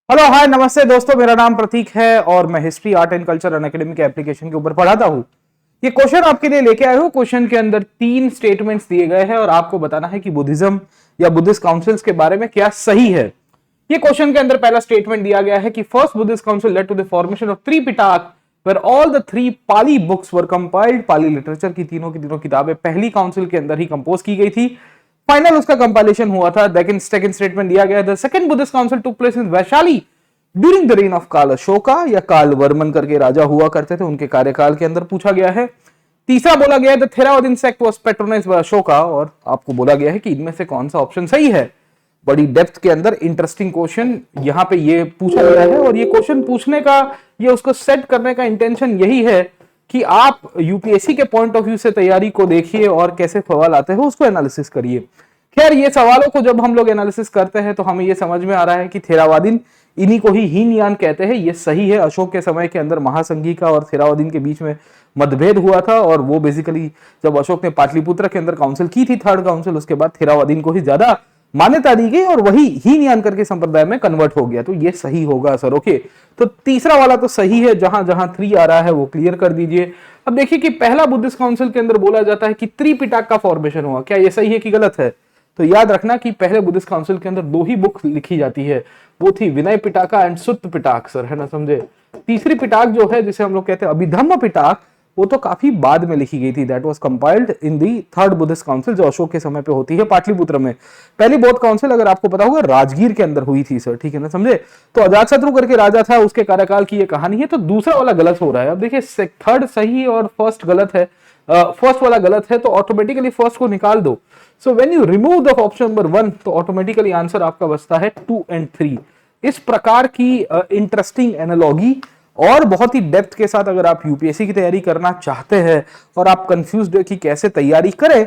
Hello hi नमस्ते दोस्तों, मेरा नाम प्रतीक है और मैं history art and culture Unacademy के एप्लीकेशन के ऊपर पढ़ाता हूँ। ये क्वेश्चन आपके लिए लेके आए हो। क्वेश्चन के अंदर 3 स्टेटमेंट्स दिए गए हैं और आपको बताना है कि बुद्धिज्म या बुद्धिस्ट काउंसिल्स के बारे में क्या सही है। ये क्वेश्चन के अंदर पहला स्टेटमेंट दिया गया है कि first Buddhist council led to the formation of Tripitaka where all the 3 Pali books were compiled. Pali literature की तीनों किताबें पहली काउंसिल के अंदर ही कंपोज की गई थी। फाइनल उसका कंपाइलेशन हुआ था। सेकंड स्टेटमेंट दिया गया, the second Buddhist council took place in Vaishali during the rain of काल अशोका, या काल वर्मन करके राजा हुआ करते थे, उनके कार्यकाल के अंदर पूछा गया है। तीसरा बोला गया है the Theravadin sect was patronized by Ashoka, और आपको बोला गया है कि इनमें से कौन सा ऑप्शन सही है। बड़ी डेप्थ के अंदर इंटरेस्टिंग क्वेश्चन यहाँ पे ये पूछा गया है, और ये क्वेश्चन पूछने का, ये उसको सेट करने का इंटेंशन यही है कि आप यूपीएससी के पॉइंट ऑफ व्यू से तैयारी को देखिए और कैसे सवाल आते हैं उसको एनालिसिस करिए। खैर, ये सवालों को जब हम लोग एनालिसिस करते हैं तो हमें ये समझ में आ रहा है कि थेरावादिन, इन्हीं को ही हीनयान कहते हैं, ये सही है। अशोक के समय के अंदर महासंघिका और थेरावादिन के बीच में मतभेद हुआ था, और वो बेसिकली जब अशोक ने पाटलिपुत्र के अंदर काउंसिल की थी, थर्ड काउंसिल, उसके बाद थेरावादिन को ही ज्यादा मान्यता दी गई और वही हीनयान करके संप्रदाय में कन्वर्ट हो गया। तो ये सही होगा सर। ओके, तो तीसरा वाला तो सही है। जहां जहां 3 आ रहा है वो क्लियर कर दीजिए। अब देखिए कि पहला बुद्धिस्ट काउंसिल के अंदर बोला जाता है कि त्रिपिटक का फॉर्मेशन हुआ। क्या ये सही है कि गलत है? तो याद रखना कि पहले बुद्धिस्ट काउंसिल के अंदर 2 ही बुक लिखी जाती है, वो थी विनय पिटका एंड सुत्त पिटक, सर, है ना, समझे। तीसरी पिटक जो है, जिसे हम लोग कहते हैं अभिधम्म पिटक, वो तो काफी बाद में लिखी गई थी। That was compiled in the third Buddhist council, जो अशोक के समय पे होती है पाटलिपुत्र में। पहली बौद्ध काउंसिल, अगर आपको पता होगा, राजगीर के अंदर हुई थी, सर, ठीक है ना, समझे। तो अजातशत्रु करके राजा था, उसके कार्यकाल की ये कहानी है। तो दूसरा वाला गलत हो रहा है। अब देखिए, थर्ड सही और फर्स्ट गलत है। फर्स्ट वाला गलत है, तो ऑटोमेटिकली फर्स्ट को निकाल दो। So when you remove the option number 1, तो ऑटोमेटिकली आंसर आपका बचता है 2 and 3। इस प्रकार की इंटरेस्टिंग एनालॉजी और बहुत ही डेप्थ के साथ अगर आप यूपीएससी की तैयारी करना चाहते हैं और आप कंफ्यूज्ड है कि कैसे तैयारी करें,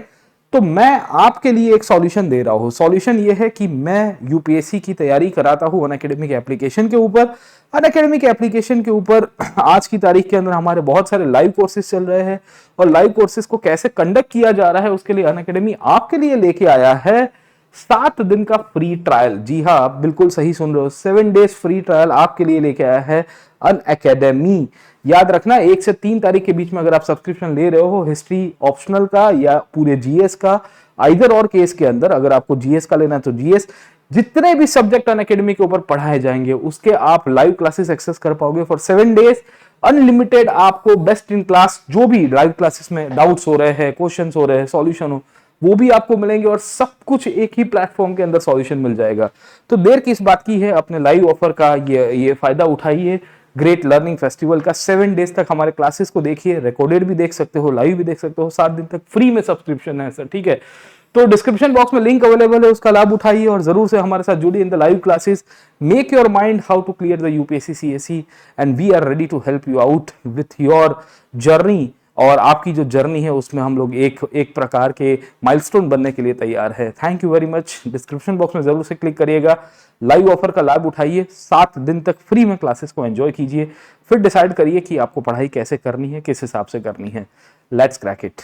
तो मैं आपके लिए एक सॉल्यूशन दे रहा हूं। सॉल्यूशन ये है कि मैं यूपीएससी की तैयारी कराता हूं अनएकेडमी के एप्लीकेशन के ऊपर। अनएकेडमी के एप्लीकेशन के ऊपर आज की तारीख के अंदर हमारे बहुत सारे लाइव कोर्सेज चल रहे हैं, और लाइव कोर्सेज को कैसे कंडक्ट किया जा रहा है उसके लिए अनएकेडमी आपके लिए लेके आया है 7 दिन का फ्री ट्रायल। जी हाँ, आप बिल्कुल सही सुन रहे हो, 7 डेज फ्री ट्रायल आपके लिए लेके आया है अनएकेडमी। याद रखना, 1 से 3 तारीख के बीच में अगर आप सब्सक्रिप्शन ले रहे हो हिस्ट्री ऑप्शनल का या पूरे जीएस का, आइदर और केस के अंदर, अगर आपको जीएस का लेना है तो जीएस, जितने भी सब्जेक्ट अनएकेडमी के ऊपर पढ़ाए जाएंगे उसके आप लाइव क्लासेस एक्सेस कर पाओगे फॉर 7 डेज अनलिमिटेड। आपको बेस्ट इन क्लास, जो भी लाइव क्लासेस में डाउट्स हो रहे हैं, क्वेश्चंस हो रहे हैं, सॉल्यूशन हो, वो भी आपको मिलेंगे, और सब कुछ एक ही प्लेटफॉर्म के अंदर सॉल्यूशन मिल जाएगा। तो देर किस बात की है, अपने लाइव ऑफर का ये फायदा उठाइए। ग्रेट लर्निंग फेस्टिवल का 7 डेज तक हमारे क्लासेस को देखिए, रिकॉर्डेड भी देख सकते हो, लाइव भी देख सकते हो, 7 दिन तक फ्री में सब्सक्रिप्शन है सर, ठीक है। तो डिस्क्रिप्शन बॉक्स में लिंक अवेलेबल है, उसका लाभ उठाइए और जरूर से हमारे साथ जुड़िए in the live classes. Make your mind how to clear the UPSC CSC, and we are ready to help you out with your journey. और आपकी जो जर्नी है उसमें हम लोग एक प्रकार के माइलस्टोन बनने के लिए तैयार है। Thank you very much. Description box में जरूर से क्लिक करिएगा, लाइव ऑफर का लाभ उठाइए, 7 दिन तक फ्री में क्लासेस को एंजॉय कीजिए, फिर डिसाइड करिए कि आपको पढ़ाई कैसे करनी है, किस हिसाब से करनी है। Let's crack it.